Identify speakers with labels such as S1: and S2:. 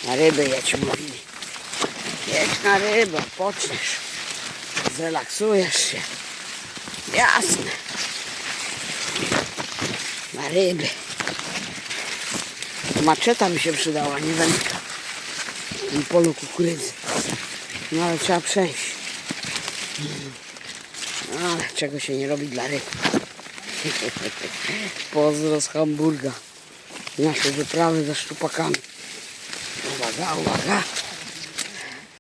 S1: Na ryby jedź, mówili. Jedź na rybę, odpoczniesz. Zrelaksujesz się. Jasne. Na ryby. Maczeta mi się przydała, nie wędka. W tym polu kukurydzy. No ale trzeba przejść. No, ale czego się nie robi dla ryb. Pozdro z Hamburga. Nasze wyprawy ze szczupakami. Uwaga, uwaga.